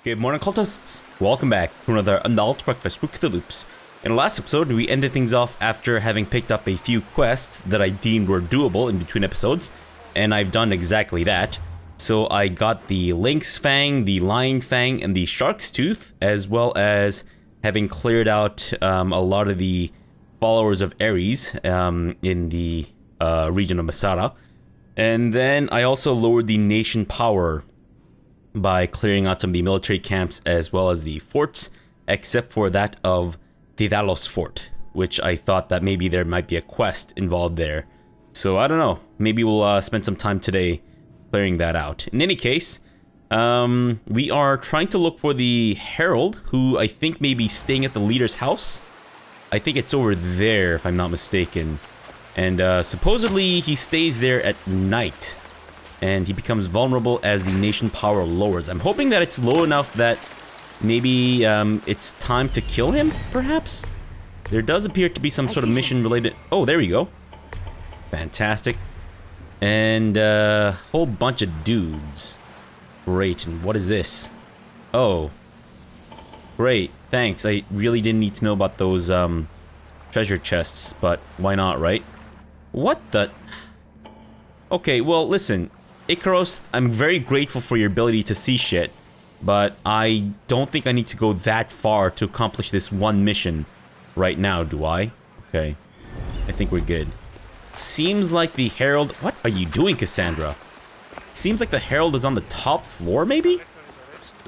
Good morning, cultists! Welcome back to another Umlaut breakfast with CthuLoops. In the last episode, we ended things off after having picked up a few quests that I deemed were doable in between episodes, and I've done exactly that. So I got the Lynx Fang, the Lion Fang, and the Shark's Tooth, as well as having cleared out a lot of the followers of Ares in the region of Masada. And then I also lowered the nation power by clearing out some of the military camps as well as the forts, except for that of Daedalus Fort, which I thought that maybe there might be a quest involved there. So I don't know, maybe we'll spend some time today clearing that out. In any case, we are trying to look for the Herald, who I think may be staying at the leader's house. I think it's over there, if I'm not mistaken. And supposedly he stays there at night, and he becomes vulnerable as the nation power lowers. I'm hoping that it's low enough that maybe it's time to kill him, perhaps? There does appear to be some sort of mission related... Oh, there we go. Fantastic. And a whole bunch of dudes. Great, and what is this? Oh. Great, thanks. I really didn't need to know about those treasure chests, but why not, right? What the... Okay, well, listen. Icaros, I'm very grateful for your ability to see shit, but I don't think I need to go that far to accomplish this one mission right now, do I? Okay. I think we're good. Seems like the Herald... What are you doing, Kassandra? Seems like the Herald is on the top floor, maybe?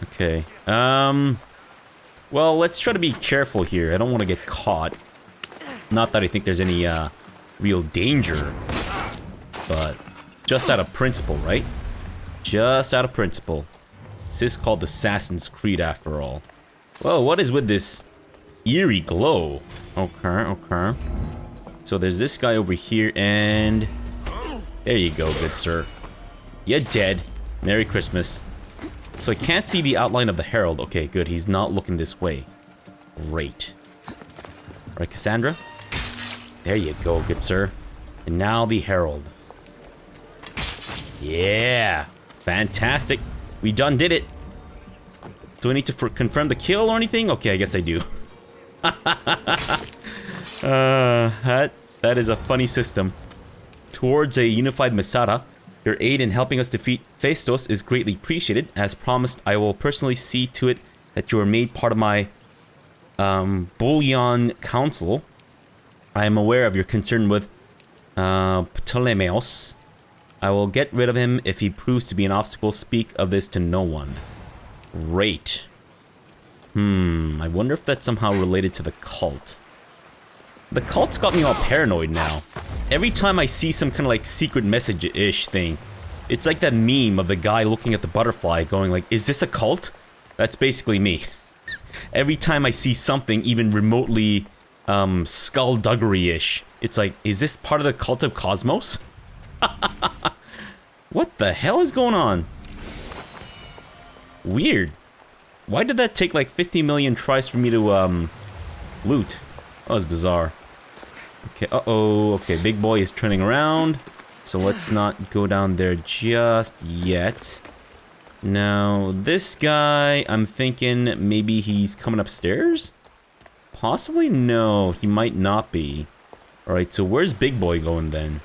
Okay. Well, let's try to be careful here. I don't want to get caught. Not that I think there's any, real danger, but just out of principle, right? Just out of principle. This is called Assassin's Creed after all. Whoa, what is with this eerie glow? Okay, okay. So there's this guy over here, and there you go, good sir. You're dead. Merry Christmas. So I can't see the outline of the Herald. Okay, good. He's not looking this way. Great. Alright, Kassandra. There you go, good sir. And now the Herald. Yeah. Fantastic. We done did it. Do I need to confirm the kill or anything? Okay, I guess I do. That is a funny system. Towards a unified Masada, your aid in helping us defeat Phaistos is greatly appreciated. As promised, I will personally see to it that you are made part of my Bullion Council. I am aware of your concern with Ptolemaios. I will get rid of him if he proves to be an obstacle. Speak of this to no one. Great. I wonder if that's somehow related to the cult. The cult's got me all paranoid now. Every time I see some kind of like secret message-ish thing, it's like that meme of the guy looking at the butterfly going like, is this a cult? That's basically me. Every time I see something even remotely skullduggery-ish, it's like, is this part of the cult of Cosmos? What the hell is going on? Weird. Why did that take like 50 million tries for me to loot? That was bizarre. Okay, uh-oh. Okay, big boy is turning around. So let's not go down there just yet. Now, this guy, I'm thinking maybe he's coming upstairs? Possibly? No, he might not be. Alright, so where's big boy going then?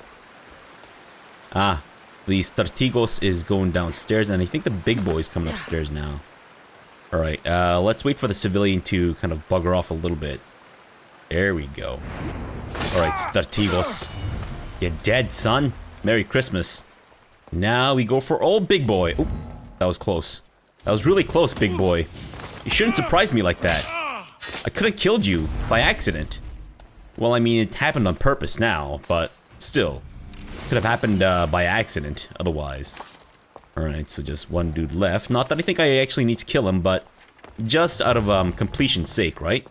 Ah, the Strategos is going downstairs, and I think the big boy's coming upstairs now. Alright, let's wait for the civilian to kind of bugger off a little bit. There we go. Alright, Strategos. You're dead, son. Merry Christmas. Now we go for old big boy. Oop, that was close. That was really close, big boy. You shouldn't surprise me like that. I could have killed you by accident. Well, I mean, it happened on purpose now, but still. Could have happened by accident, otherwise. Alright, so just one dude left. Not that I think I actually need to kill him, but just out of completion's sake, right?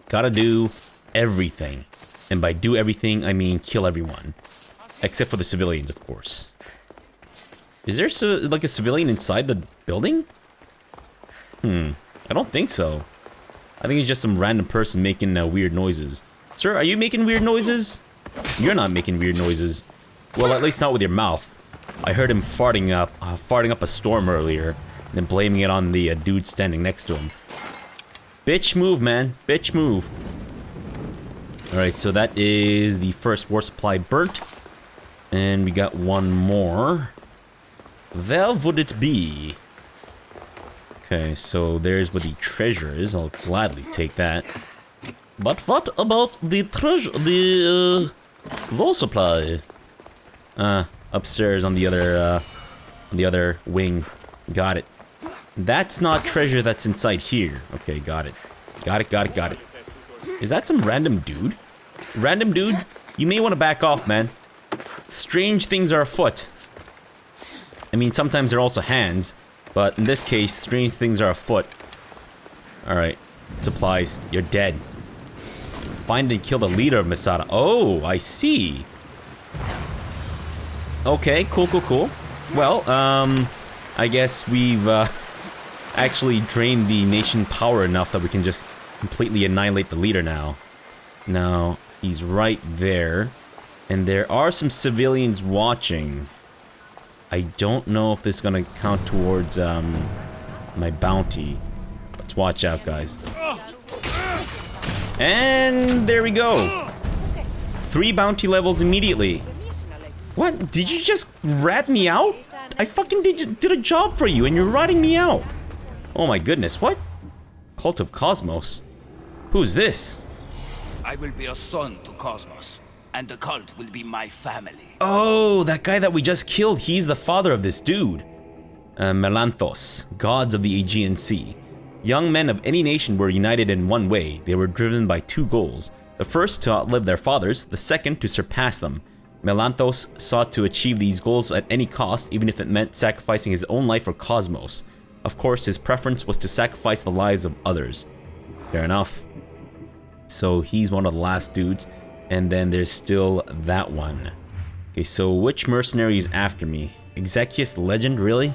Gotta do everything. And by do everything, I mean kill everyone. Except for the civilians, of course. Is there like a civilian inside the building? I don't think so. I think it's just some random person making weird noises. Sir, are you making weird noises? You're not making weird noises. Well, at least not with your mouth. I heard him farting up a storm earlier. then blaming it on the dude standing next to him. Bitch move, man. Bitch move. Alright, so that is the first war supply burnt. And we got one more. Where would it be? Okay, so there's where the treasure is. I'll gladly take that. But what about the treasure, the war supply? Upstairs on the other wing. Got it. That's not treasure that's inside here. Okay, got it. Got it. Is that some random dude? Random dude, you may want to back off, man. Strange things are afoot. I mean, sometimes they're also hands, but in this case, strange things are afoot. Alright, supplies, you're dead. Find and kill the leader of Masada. Oh, I see. Okay, cool. Well, I guess we've actually drained the nation power enough that we can just completely annihilate the leader now. Now, he's right there. And there are some civilians watching. I don't know if this is gonna count towards my bounty. Let's watch out, guys. And there we go. 3 bounty levels immediately. What? Did you just rat me out? I fucking did a job for you and you're ratting me out. Oh my goodness, what? Cult of Cosmos? Who's this? I will be a son to Cosmos, and the cult will be my family. Oh, that guy that we just killed, he's the father of this dude. Melanthos, gods of the Aegean Sea. Young men of any nation were united in one way. They were driven by 2 goals. The first, to outlive their fathers. The second, to surpass them. Melanthos sought to achieve these goals at any cost, even if it meant sacrificing his own life for Cosmos. Of course, his preference was to sacrifice the lives of others. Fair enough. So he's one of the last dudes. And then there's still that one. Okay, so which mercenary is after me? Exekius the Legend, really?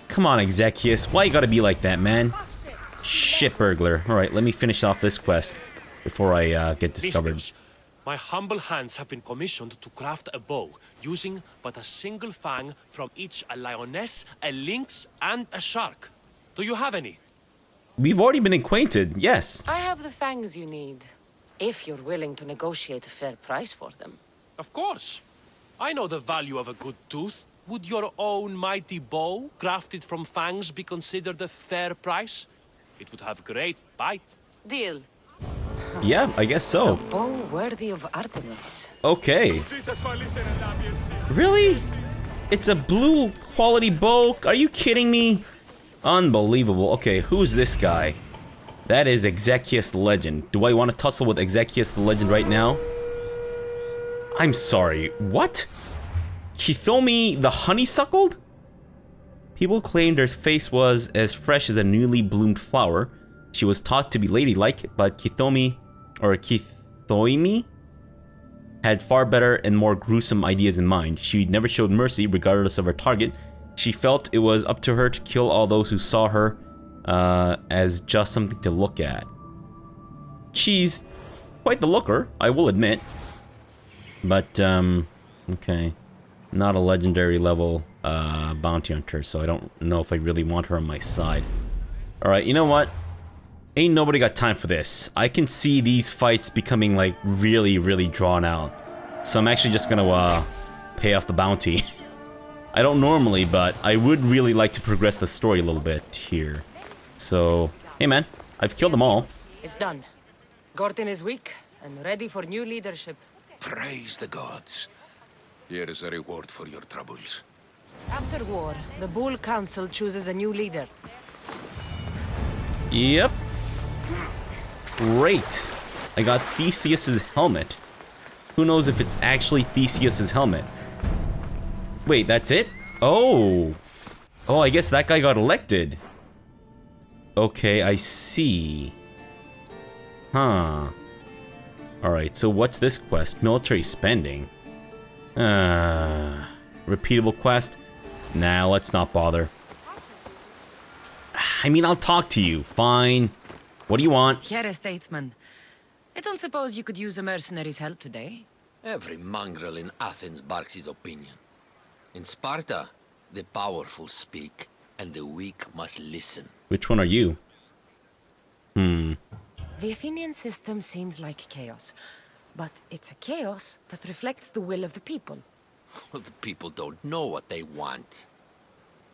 Come on, Exekius. Why you gotta be like that, man? Shit burglar. Alright, let me finish off this quest before I get discovered. My humble hands have been commissioned to craft a bow, using but a single fang from each a lioness, a lynx, and a shark. Do you have any? We've already been acquainted, yes. I have the fangs you need, if you're willing to negotiate a fair price for them. Of course. I know the value of a good tooth. Would your own mighty bow, crafted from fangs, be considered a fair price? It would have great bite. Deal. Yeah, I guess so. A bow worthy of Artemis. Okay. Really? It's a blue quality bow? Are you kidding me? Unbelievable. Okay, who's this guy? That is Exekius the Legend. Do I want to tussle with Exekius the Legend right now? I'm sorry, what? Kithomi the Honeysuckled? People claimed her face was as fresh as a newly bloomed flower. She was taught to be ladylike, but Kithomi had far better and more gruesome ideas in mind. She never showed mercy regardless of her target. She felt it was up to her to kill all those who saw her as just something to look at. She's quite the looker, I will admit. But, okay. Not a legendary level bounty hunter, so I don't know if I really want her on my side. Alright, you know what? Ain't nobody got time for this. I can see these fights becoming, like, really, really drawn out. So I'm actually just gonna, pay off the bounty. I don't normally, but I would really like to progress the story a little bit here. So, hey man, I've killed them all. It's done. Gorton is weak and ready for new leadership. Praise the gods. Here is a reward for your troubles. After war, the Bull Council chooses a new leader. Yep. Great. I got Theseus's helmet. Who knows if it's actually Theseus's helmet? Wait, that's it? Oh. Oh, I guess that guy got elected. Okay, I see. Huh. Alright, so what's this quest? Military spending. Repeatable quest? Nah, let's not bother. I mean, I'll talk to you. Fine. What do you want? Here, statesman. I don't suppose you could use a mercenary's help today? Every mongrel in Athens barks his opinion. In Sparta, the powerful speak. and the weak must listen. Which one are you? The Athenian system seems like chaos, but it's a chaos that reflects the will of the people. The people don't know what they want.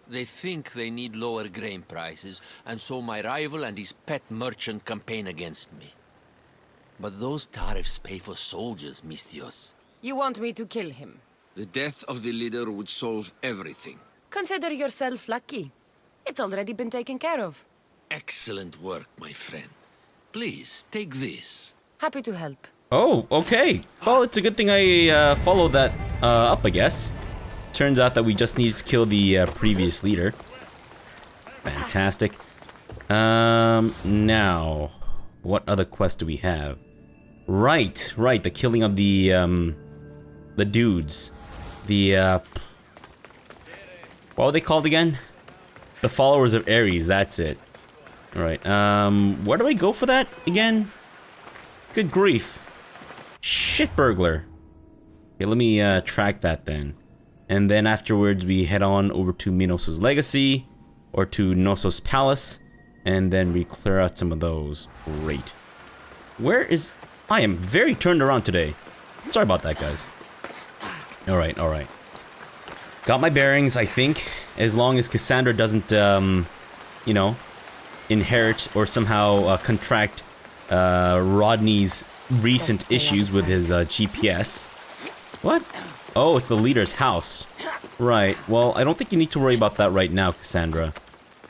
They think they need lower grain prices, and so my rival and his pet merchant campaign against me. But those tariffs pay for soldiers, Misthios. You want me to kill him? The death of the leader would solve everything. Consider yourself lucky. It's already been taken care of. Excellent work, my friend. Please, take this. Happy to help. Oh, okay. Well, it's a good thing I followed that up, I guess. Turns out that we just needed to kill the previous leader. Fantastic. Now, what other quest do we have? Right, the killing of the dudes. What were they called again? The followers of Ares, that's it. Alright, where do I go for that again? Good grief. Shit burglar. Okay, let me track that then. And then afterwards we head on over to Minos' Legacy, or to Knossos Palace, and then we clear out some of those. Great. Where is... I am very turned around today. Sorry about that, guys. Alright. Got my bearings, I think. As long as Kassandra doesn't, you know, inherit or somehow contract Rodney's recent issues with his GPS. What? Oh, it's the leader's house. Right. Well, I don't think you need to worry about that right now, Kassandra.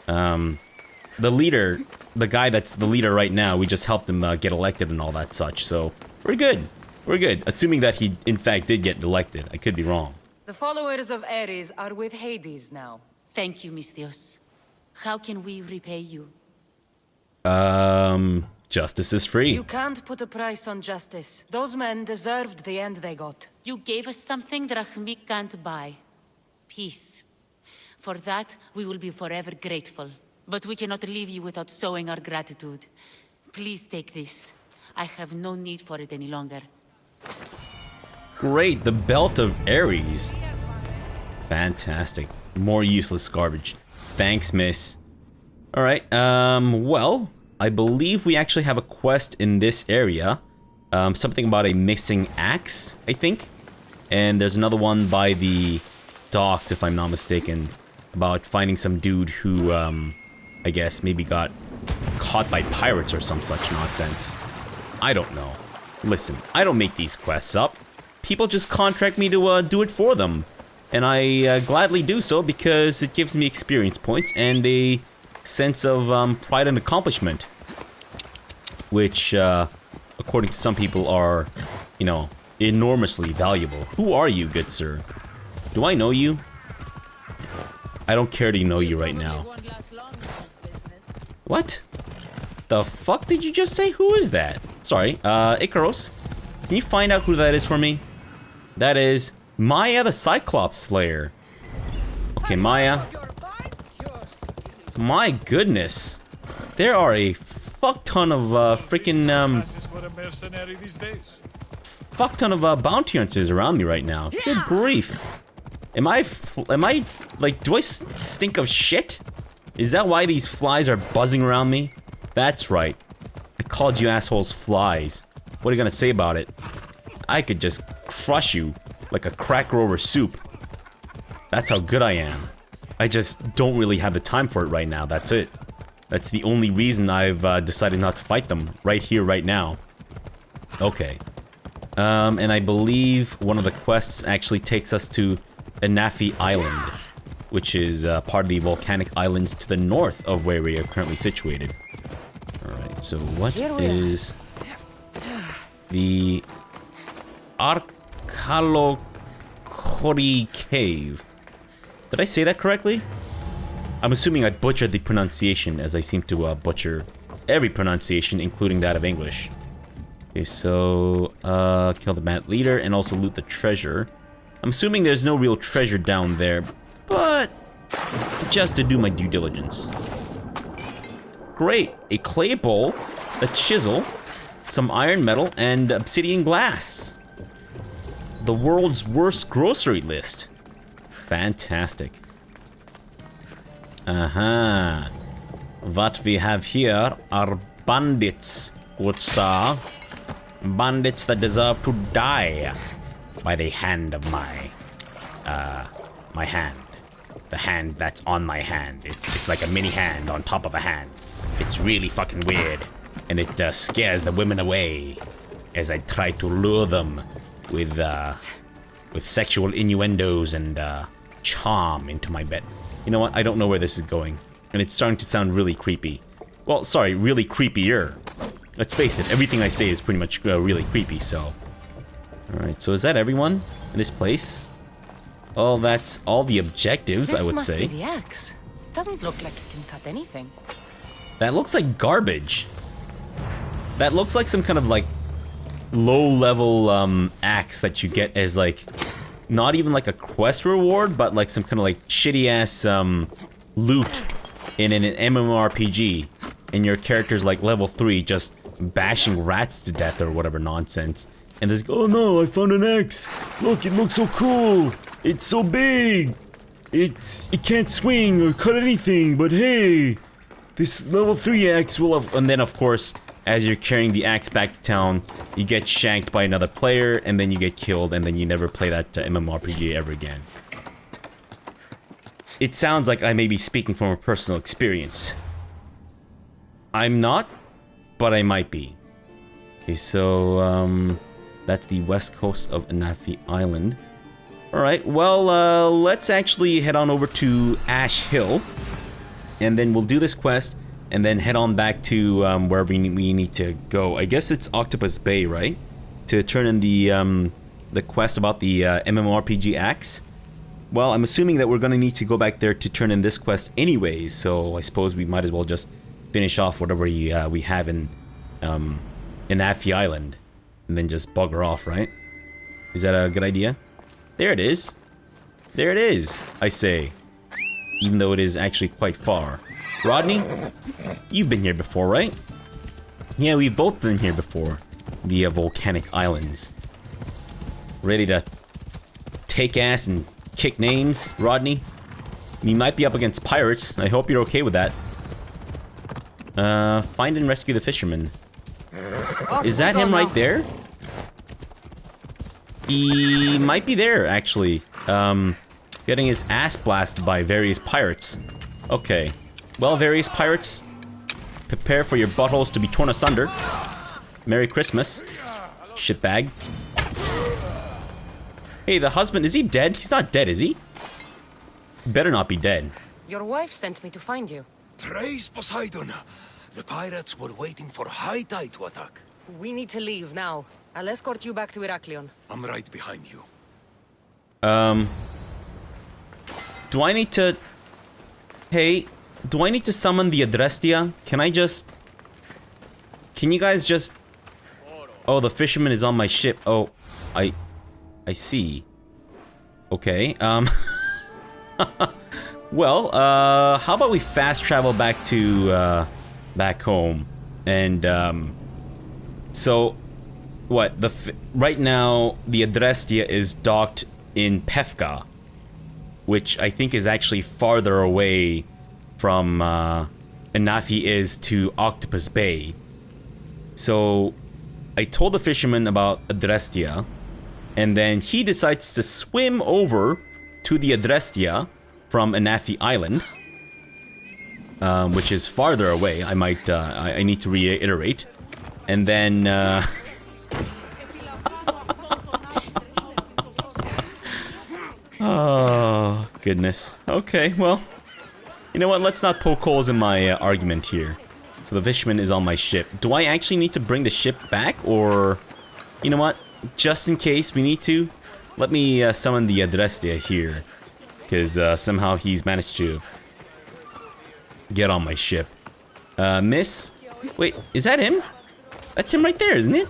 The leader, the guy that's the leader right now, we just helped him get elected and all that such, so we're good. We're good. Assuming that he, in fact, did get elected. I could be wrong. The followers of Ares are with Hades now. Thank you, Misthios. How can we repay you? Justice is free. You can't put a price on justice. Those men deserved the end they got. You gave us something Drachmi can't buy. Peace. For that, we will be forever grateful. But we cannot leave you without showing our gratitude. Please take this. I have no need for it any longer. Great, the Belt of Ares. Fantastic. More useless garbage. Thanks, miss. Alright, well, I believe we actually have a quest in this area. Something about a missing axe, I think. And there's another one by the docks, if I'm not mistaken, about finding some dude who, I guess, maybe got caught by pirates or some such nonsense. I don't know. Listen, I don't make these quests up. People just contract me to do it for them. And I gladly do so because it gives me experience points and a sense of pride and accomplishment. Which, according to some people, are, you know, enormously valuable. Who are you, good sir? Do I know you? I don't care to know you right now. What? The fuck did you just say? Who is that? Sorry, Icaros, can you find out who that is for me? That is Maya the Cyclops Slayer. Okay, Maya. My goodness. There are a fuck ton of freaking fuck ton of bounty hunters around me right now. Good grief. Am I like, do I stink of shit? Is that why these flies are buzzing around me? That's right. I called you assholes flies. What are you gonna say about it? I could just crush you like a cracker over soup. That's how good I am. I just don't really have the time for it right now, that's it. That's the only reason I've decided not to fight them right here, right now. Okay. And I believe one of the quests actually takes us to Anafi Island, which is part of the volcanic islands to the north of where we are currently situated. Alright, so what is the Arkalokori Cave? Did I say that correctly? I'm assuming I butchered the pronunciation, as I seem to butcher every pronunciation, including that of English. Okay, so, kill the Bandit leader and also loot the treasure. I'm assuming there's no real treasure down there, but just to do my due diligence. Great, a clay bowl, a chisel, some iron metal, and obsidian glass. The world's worst grocery list. Fantastic. Uh-huh. What we have here are bandits, good sir. Bandits that deserve to die by the hand of my hand. The hand that's on my hand. It's like a mini hand on top of a hand. It's really fucking weird. And it scares the women away as I try to lure them with sexual innuendos and charm into my bed. You know what? I don't know where this is going. And it's starting to sound really creepy. Well, sorry, really creepier. Let's face it, everything I say is pretty much really creepy, so... Alright, so is that everyone in this place? Oh, that's all the objectives, I would say. This must be the axe. It doesn't look like it can cut anything. That looks like garbage. That looks like some kind of, like, low-level, axe that you get as, like... Not even like a quest reward, but like some kind of, like, shitty-ass, loot in an MMORPG. And your character's, like, level 3, just bashing rats to death or whatever nonsense. And there's, oh no, I found an axe. Look, it looks so cool. It's so big. It can't swing or cut anything, but hey, this level 3 axe will have... And then, of course, as you're carrying the axe back to town, you get shanked by another player, and then you get killed, and then you never play that MMORPG ever again. It sounds like I may be speaking from a personal experience. I'm not, but I might be. Okay, so, that's the west coast of Anafi Island. Alright, well, let's actually head on over to Ash Hill. And then we'll do this quest, and then head on back to wherever we need to go. I guess it's Octopus Bay, right? To turn in the quest about the MMORPG axe. Well, I'm assuming that we're gonna need to go back there to turn in this quest anyways, so I suppose we might as well just finish off whatever we have in Anafi Island. And then just bugger off, right? Is that a good idea? There it is. There it is, I say. Even though it is actually quite far. Rodney, you've been here before, right? Yeah, we've both been here before. The volcanic islands. Ready to take ass and kick names, Rodney? You might be up against pirates. I hope you're okay with that. Find and rescue the fisherman. Is that him right there? He might be there, actually. Getting his ass blasted by various pirates. Okay. Well, various pirates, prepare for your buttholes to be torn asunder. Merry Christmas, shitbag. Hey, the husband, is he dead? He's not dead, is he? Better not be dead. Your wife sent me to find you. Praise Poseidon! The pirates were waiting for high tide to attack. We need to leave now. I'll escort you back to Heraklion. I'm right behind you. Do I need to... Hey, do I need to summon the Adrestia? Can I just... Can you guys just... Oh, the fisherman is on my ship. Oh, I see. Okay, well, how about we fast travel back to, back home? And, so... What, right now, the Adrestia is docked in Pefka, which I think is actually farther away from Anafi is to Octopus Bay. So I told the fisherman about Adrestia, and then he decides to swim over to the Adrestia from Anafi Island, which is farther away. I might, I need to reiterate, and then oh, goodness. Okay, well, you know what? Let's not poke holes in my argument here. So the fisherman is on my ship. Do I actually need to bring the ship back, or... You know what? Just in case we need to, let me summon the Adrestia here. Because somehow he's managed to get on my ship. Miss? Wait, is that him? That's him right there, isn't it?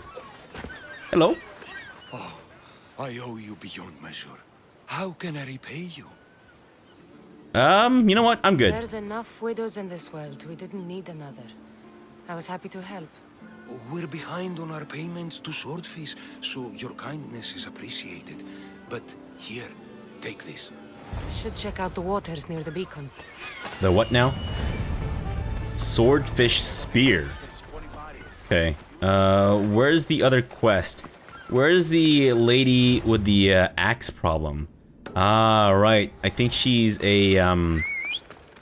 Hello? Oh, I owe you beyond measure. How can I repay you? You know what? I'm good. There's enough widows in this world. We didn't need another. I was happy to help. We're behind on our payments to Swordfish, so your kindness is appreciated. But here, take this. Should check out the waters near the beacon. The what now? Swordfish spear. Okay. Where's the other quest? Where's the lady with the axe problem? Ah, right. I think she's a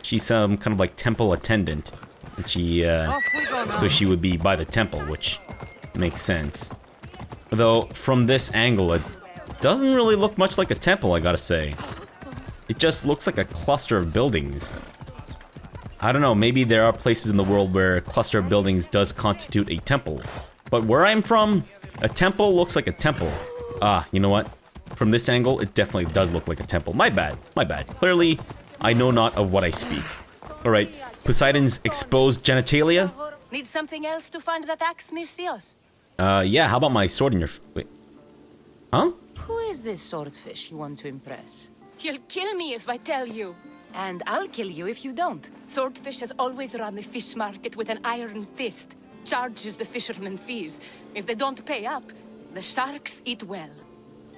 she's some kind of like temple attendant. And she so she would be by the temple, which makes sense. Though from this angle it doesn't really look much like a temple, I gotta say. It just looks like a cluster of buildings. I don't know, maybe there are places in the world where a cluster of buildings does constitute a temple. But where I'm from, a temple looks like a temple. Ah, you know what? From this angle, it definitely does look like a temple. My bad, my bad. Clearly, I know not of what I speak. Alright, Poseidon's exposed genitalia? Need something else to find that axe, Misthios? Yeah, how about my sword in your wait. Huh? Who is this swordfish you want to impress? You'll kill me if I tell you. And I'll kill you if you don't. Swordfish has always run the fish market with an iron fist. Charges the fishermen fees. If they don't pay up, the sharks eat well.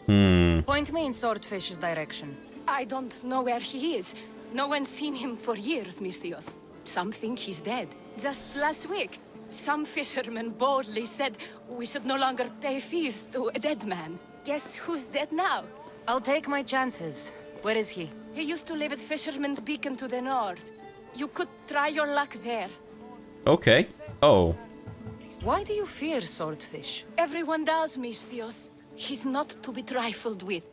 Point me in Swordfish's direction. I don't know where he is. No one's seen him for years, Misthios. Some think he's dead. Just last week, some fishermen boldly said we should no longer pay fees to a dead man. Guess who's dead now? I'll take my chances. Where is he? He used to live at Fisherman's Beacon to the north. You could try your luck there. Okay. Oh. Why do you fear Swordfish? Everyone does, Misthios. He's not to be trifled with.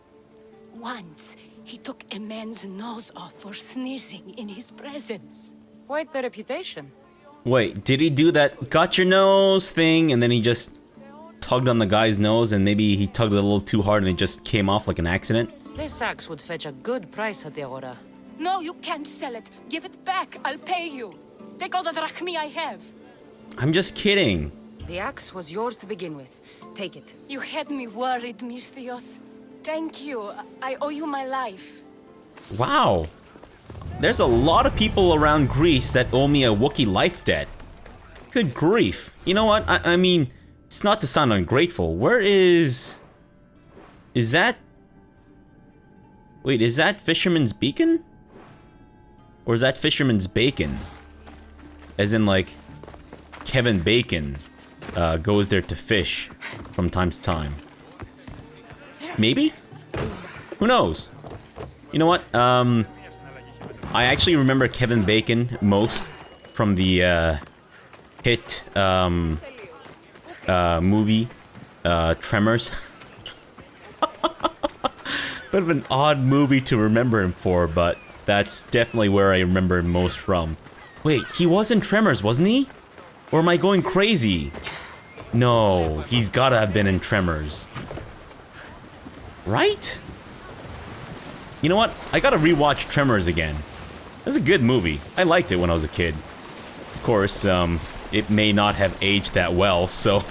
Once, he took a man's nose off for sneezing in his presence. Quite the reputation. Wait, did he do that got your nose thing and then he just tugged on the guy's nose and maybe he tugged it a little too hard and it just came off like an accident? This axe would fetch a good price at the Aura. No, you can't sell it. Give it back. I'll pay you. Take all the drachmi I have. I'm just kidding. The axe was yours to begin with. Take it. You had me worried, Misthios. Thank you. I owe you my life. Wow. There's a lot of people around Greece that owe me a Wookiee life debt. Good grief. You know what? I mean, it's not to sound ungrateful. Where is... Is that... Wait, is that Fisherman's Beacon? Or is that Fisherman's Bacon? As in, like, Kevin Bacon goes there to fish from time to time. Maybe? Who knows? You know what? I actually remember Kevin Bacon most from the hit movie Tremors. Bit of an odd movie to remember him for, but that's definitely where I remember him most from. Wait, he was in Tremors, wasn't he? Or am I going crazy? No, he's gotta have been in Tremors. Right? You know what? I gotta rewatch Tremors again. It's a good movie. I liked it when I was a kid. Of course, it may not have aged that well, so...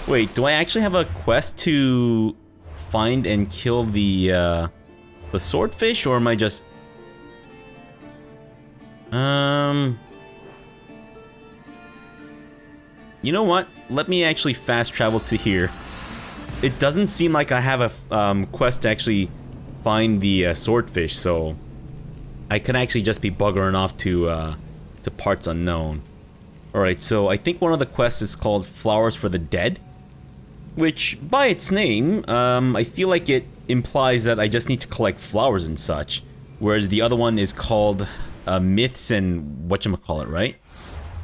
Wait, do I actually have a quest to find and kill the swordfish, or am I just... You know what? Let me actually fast travel to here. It doesn't seem like I have a quest to actually find the swordfish, so I could actually just be buggering off to parts unknown. Alright, so I think one of the quests is called Flowers for the Dead, which, by its name, I feel like it implies that I just need to collect flowers and such, whereas the other one is called Myths and whatchamacallit, right?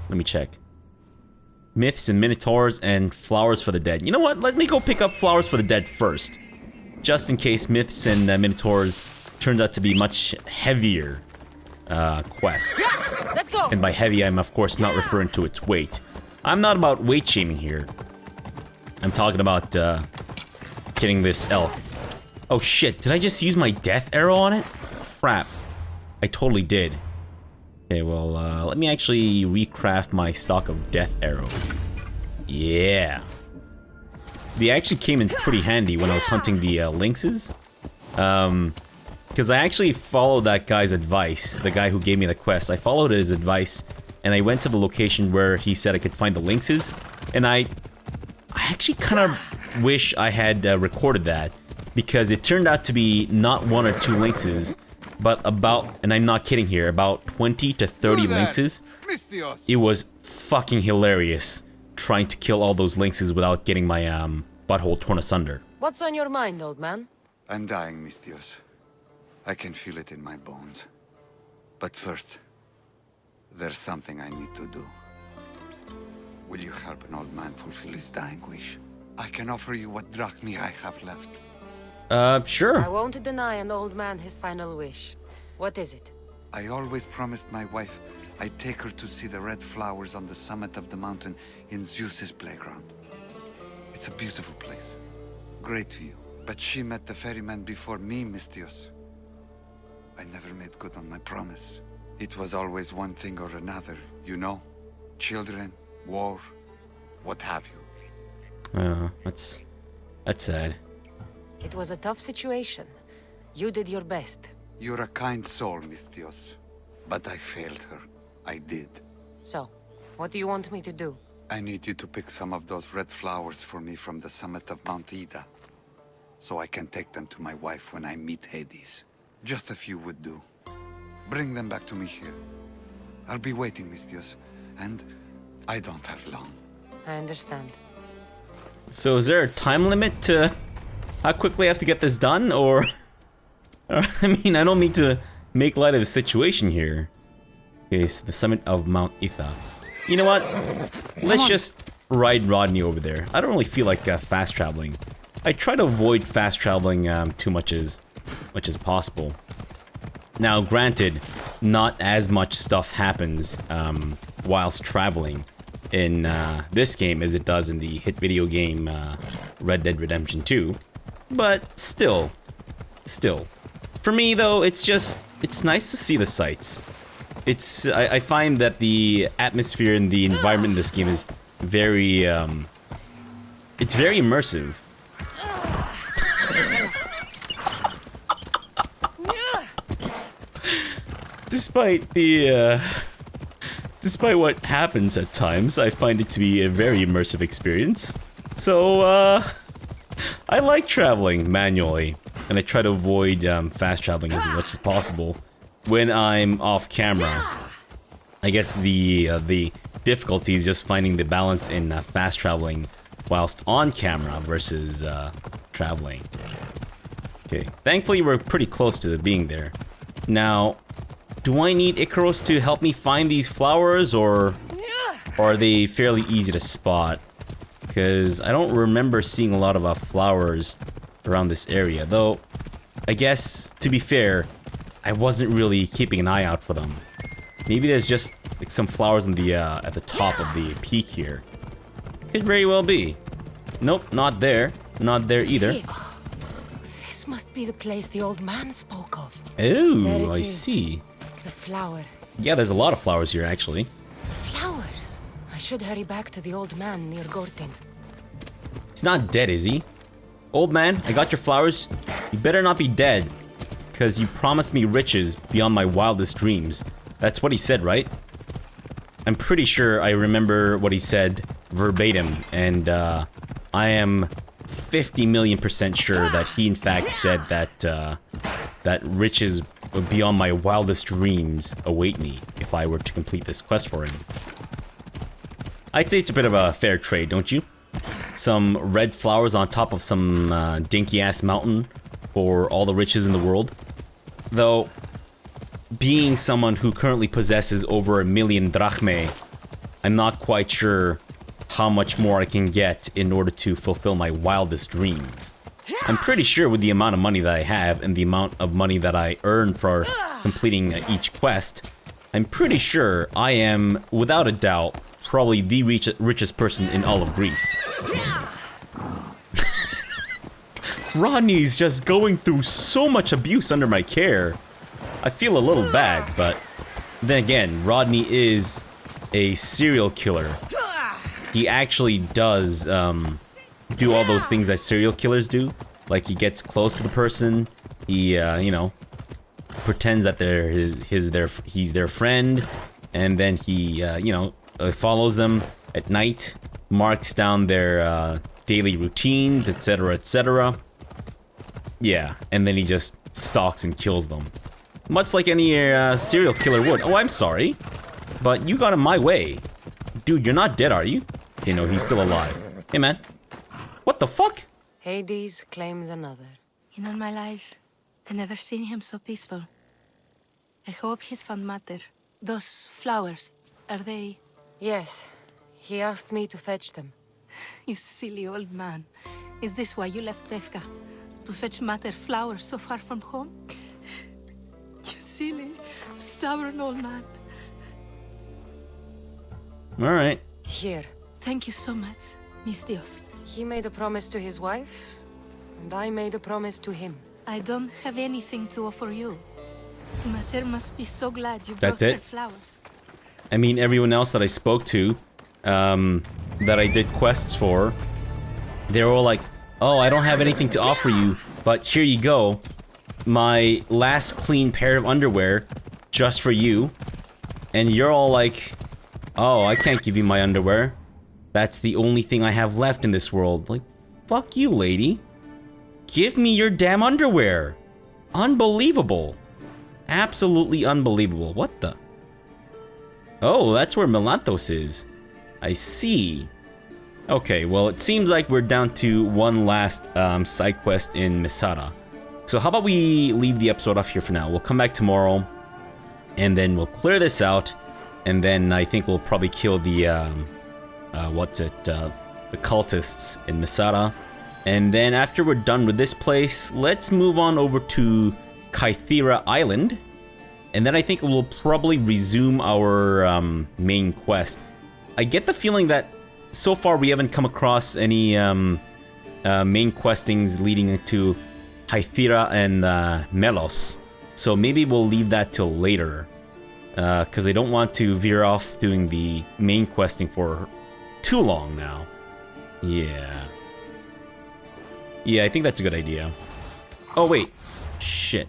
Let me check. Myths and Minotaurs and Flowers for the Dead. You know what? Let me go pick up Flowers for the Dead first, just in case Myths and Minotaurs turns out to be much heavier quest. Yeah, let's go. And by heavy, I'm of course not referring to its weight. I'm not about weight shaming here. I'm talking about getting this elk. Oh shit, did I just use my death arrow on it? Crap. I totally did. Okay, well, let me actually recraft my stock of death arrows. Yeah. They actually came in pretty handy when I was hunting the lynxes. Because I actually followed that guy's advice, the guy who gave me the quest. I followed his advice, and I went to the location where he said I could find the lynxes. And I actually kind of wish I had recorded that, because it turned out to be not 1 or 2 lynxes, but about, and I'm not kidding here, about 20 to 30 lynxes. It was fucking hilarious trying to kill all those lynxes without getting my butthole torn asunder. What's on your mind, old man? I'm dying, Mistios. I can feel it in my bones. But first, there's something I need to do. Will you help an old man fulfill his dying wish? I can offer you what drachmi I have left. Sure. I won't deny an old man his final wish. What is it? I always promised my wife I'd take her to see the red flowers on the summit of the mountain in Zeus's playground. It's a beautiful place. Great view. But she met the ferryman before me, Mistios. I never made good on my promise. It was always one thing or another, you know? Children, war, what have you. That's sad. It was a tough situation. You did your best. You're a kind soul, Mistios. But I failed her. I did. So, what do you want me to do? I need you to pick some of those red flowers for me from the summit of Mount Ida, so I can take them to my wife when I meet Hades. Just a few would do. Bring them back to me here. I'll be waiting, Mistios, and I don't have long. I understand. So is there a time limit to how quickly I have to get this done, or I mean, I don't mean to make light of the situation here. Okay, so the summit of Mount Ida. You know what? Let's just ride Rodney over there. I don't really feel like fast traveling. I try to avoid fast traveling too much as possible. Now, granted, not as much stuff happens whilst traveling in this game as it does in the hit video game Red Dead Redemption 2, but still. For me, though, it's nice to see the sights. I find that the atmosphere and the environment in this game is very, it's very immersive. Despite what happens at times, I find it to be a very immersive experience. So, I like traveling manually, and I try to avoid fast traveling as much as possible when I'm off camera. I guess the difficulty is just finding the balance in fast traveling whilst on camera versus traveling. Okay, thankfully we're pretty close to being there. Now, do I need Icaros to help me find these flowers, or are they fairly easy to spot? Because I don't remember seeing a lot of flowers around this area, though I guess, to be fair, I wasn't really keeping an eye out for them. Maybe there's just like some flowers on the at the top of the peak here. Could very well be. Nope, not there. Not there either. This must be the place the old man spoke of. Oh, I see. The flower. Yeah, there's a lot of flowers here, actually. Flowers? I should hurry back to the old man near Gortin. He's not dead, is he? Old man, I got your flowers. You better not be dead, because you promised me riches beyond my wildest dreams. That's what he said, right? I'm pretty sure I remember what he said verbatim, and I am 50 million% sure that he in fact said that that riches beyond my wildest dreams await me if I were to complete this quest for him. I'd say it's a bit of a fair trade, don't you? Some red flowers on top of some dinky-ass mountain for all the riches in the world. Though, being someone who currently possesses over 1 million drachmae, I'm not quite sure how much more I can get in order to fulfill my wildest dreams. I'm pretty sure with the amount of money that I have and the amount of money that I earn for completing each quest, I'm pretty sure I am, without a doubt, probably the richest person in all of Greece. Rodney's just going through so much abuse under my care. I feel a little bad, but then again, Rodney is a serial killer. He actually does do all those things that serial killers do. Like, he gets close to the person, he, you know, pretends that he's their friend, and then he, you know, follows them at night, marks down their daily routines, etc., etc. Yeah, and then he just stalks and kills them. Much like any serial killer would. Oh, I'm sorry. But you got in my way. Dude, you're not dead, are you? Okay, no, he's still alive. Hey, man. What the fuck? Hades claims another. In all my life, I never seen him so peaceful. I hope he's found matter. Those flowers, are they... Yes. He asked me to fetch them. You silly old man. Is this why you left Befka? To fetch matter flowers so far from home? You silly, stubborn old man. Alright. Here. Thank you so much, Mis Dios. He made a promise to his wife, and I made a promise to him. I don't have anything to offer you. Mater must be so glad you That's brought it? her flowers. I mean, everyone else that I spoke to, that I did quests for, they were all like, oh, I don't have anything to offer you, but here you go. My last clean pair of underwear, just for you. And you're all like, oh, I can't give you my underwear. That's the only thing I have left in this world. Like, fuck you, lady. Give me your damn underwear. Unbelievable. Absolutely unbelievable. What the? Oh, that's where Melanthos is. I see. Okay, well, it seems like we're down to one last side quest in Masada. So how about we leave the episode off here for now? We'll come back tomorrow, and then we'll clear this out, and then I think we'll probably kill the, the cultists in Masada. And then after we're done with this place, let's move on over to Kassandra Island. And then I think we'll probably resume our main quest. I get the feeling that so far we haven't come across any main questings leading to Kassandra and Melos. So maybe we'll leave that till later. Because I don't want to veer off doing the main questing for too long now. Yeah. Yeah, I think that's a good idea. Oh, wait. Shit.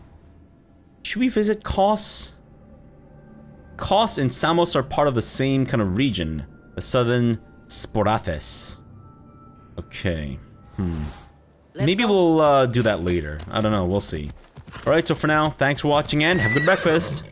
Should we visit Kos? Kos and Samos are part of the same kind of region. The southern Sporathes. Okay. Maybe we'll do that later. I don't know. We'll see. Alright, so for now, thanks for watching and have a good breakfast.